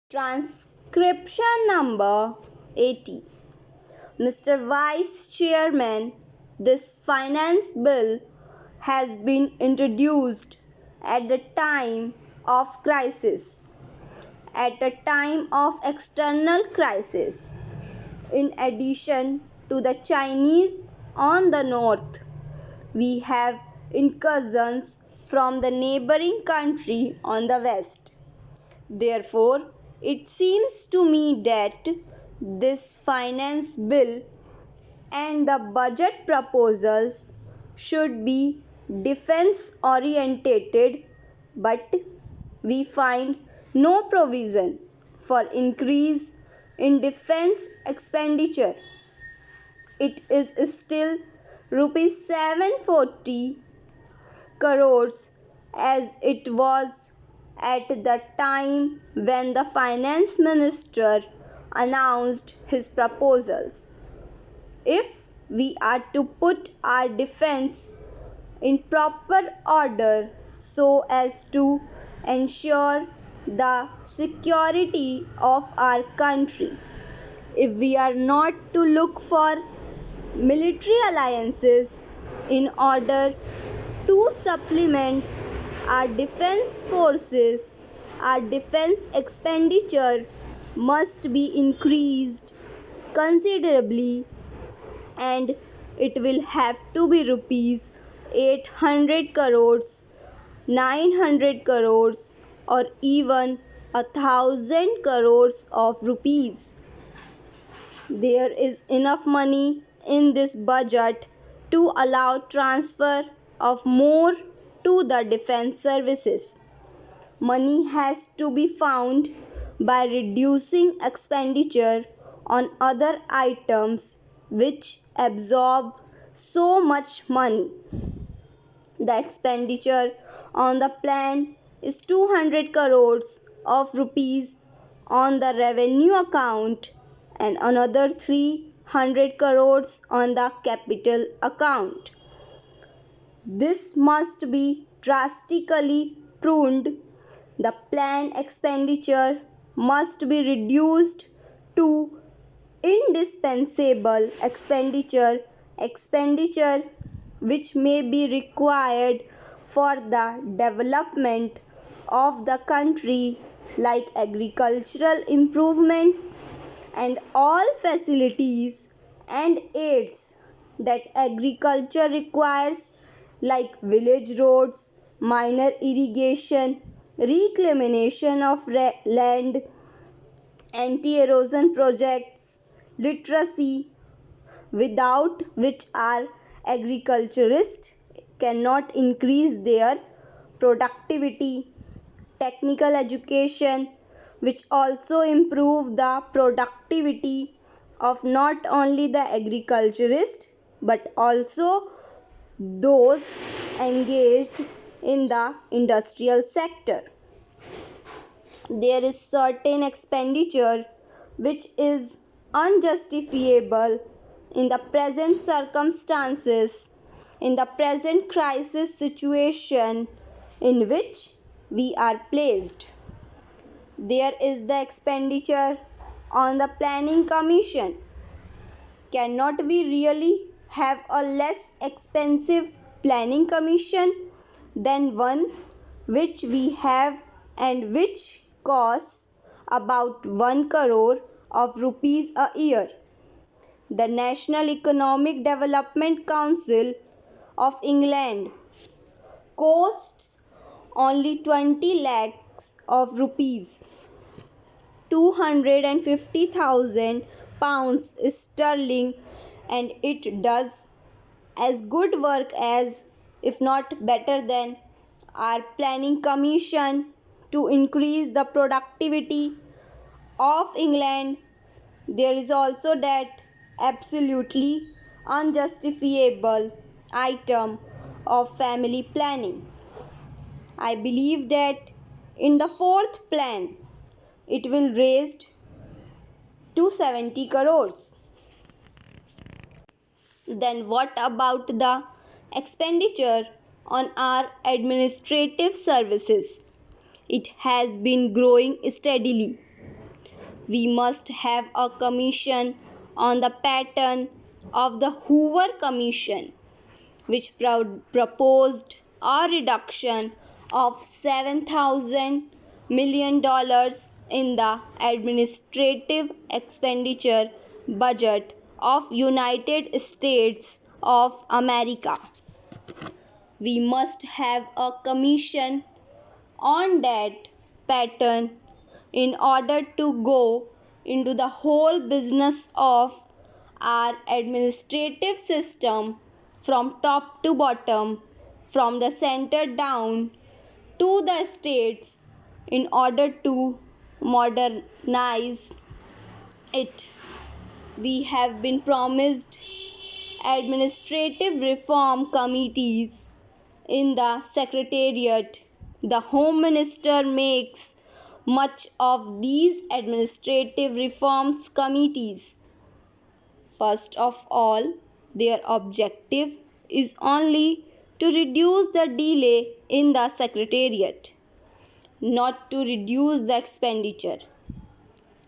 Transcription number 80. Mr. Vice Chairman, this finance bill has been introduced at the time of crisis, at a time of external crisis. In addition to the Chinese on the north, we have incursions from the neighboring country on the west. Therefore, it seems to me that this finance bill and the budget proposals should be defense orientated, but we find no provision for increase in defense expenditure. It is still rupees 740 crores as it was at the time when the finance minister announced his proposals. If we are to put our defense in proper order so as to ensure the security of our country, if we are not to look for military alliances in order to supplement our defense forces, our defense expenditure must be increased considerably, and it will have to be rupees 800 crores, 900 crores, or even 1,000 crores of rupees. There is enough money in this budget to allow transfer of more to the defense services. Money has to be found by reducing expenditure on other items which absorb so much money. The expenditure on the plan is 200 crores of rupees on the revenue account and another 300 crores on the capital account. This must be drastically pruned. The plan expenditure must be reduced to indispensable expenditure which may be required for the development of the country, like agricultural improvements and all facilities and aids that agriculture requires, like village roads, minor irrigation, reclamation of land, anti-erosion projects, literacy, without which our agriculturists cannot increase their productivity, technical education, which also improve the productivity of not only the agriculturist but also those engaged in the industrial sector. There is certain expenditure which is unjustifiable in the present circumstances, in the present crisis situation in which we are placed. There is the expenditure on the planning commission. Cannot we really have a less expensive planning commission than one which we have and which costs about 1 crore of rupees a year? The National Economic Development Council of England costs only 20 lakhs of rupees, 250,000 pounds sterling, and it does as good work as, if not better than, our planning commission to increase the productivity of England. There is also that absolutely unjustifiable item of family planning. I believe that in the fourth plan it will raised to 70 crores. Then what about the expenditure on our administrative services? It has been growing steadily. We must have a commission on the pattern of the Hoover Commission, which proposed a reduction of $7,000 million in the administrative expenditure budget of United States of America. We must have a commission on that pattern in order to go into the whole business of our administrative system from top to bottom, from the center down to the states, in order to modernize it. We have been promised administrative reform committees in the Secretariat. The Home Minister makes much of these administrative reforms committees. First of all, their objective is only to reduce the delay in the Secretariat, not to reduce the expenditure.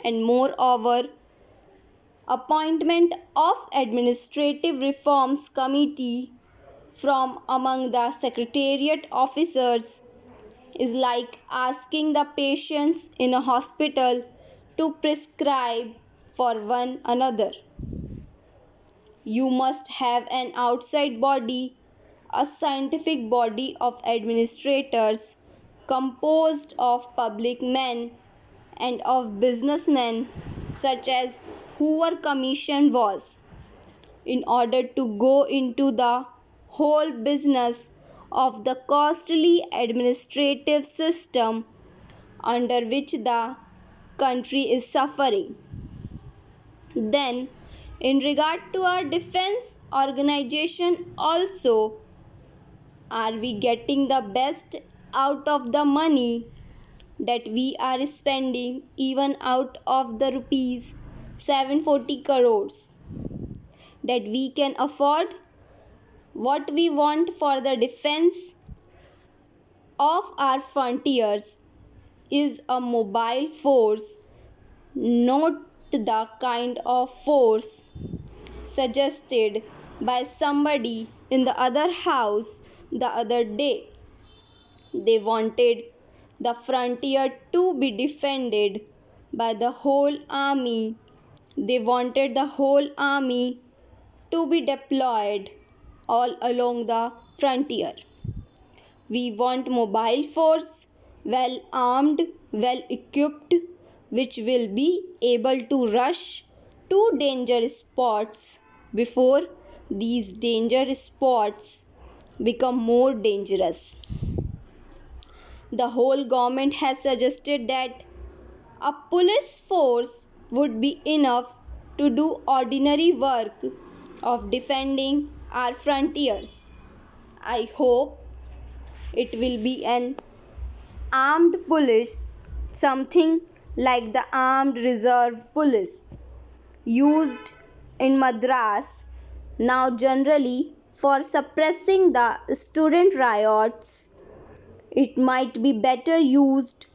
And moreover, appointment of administrative reforms committee from among the Secretariat officers is like asking the patients in a hospital to prescribe for one another. You must have an outside body, a scientific body of administrators composed of public men and of businessmen, such as Hoover Commission was, in order to go into the whole business of the costly administrative system under which the country is suffering. Then, in regard to our defense organization also, are we getting the best out of the money that we are spending, even out of the rupees 740 crores that we can afford? What we want for the defense of our frontiers is a mobile force, not the kind of force suggested by somebody in the other house the other day. They wanted the frontier to be defended by the whole army. They wanted the whole army to be deployed all along the frontier. We want mobile force, well armed, well equipped, which will be able to rush to danger spots before these danger spots become more dangerous. The whole government has suggested that a police force would be enough to do ordinary work of defending our frontiers. I hope it will be an armed police, something like the armed reserve police used in Madras now generally for suppressing the student riots. It might be better used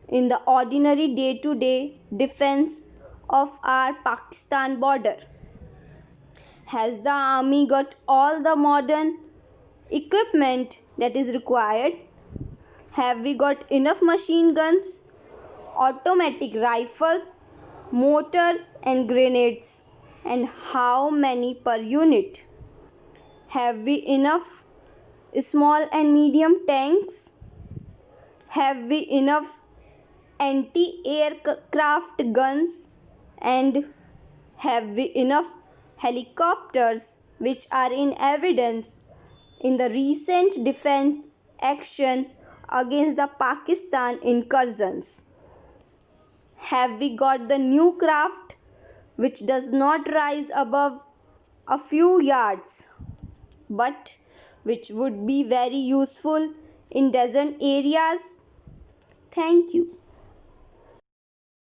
in the ordinary day-to-day defense of our Pakistan border. Has the army got all the modern equipment that is required? Have we got enough machine guns, automatic rifles, mortars and grenades, and how many per unit? Have we enough small and medium tanks? Have we enough anti-aircraft guns, and have we enough helicopters which are in evidence in the recent defense action against the Pakistan incursions? Have we got the new craft which does not rise above a few yards, but which would be very useful in desert areas? Thank you.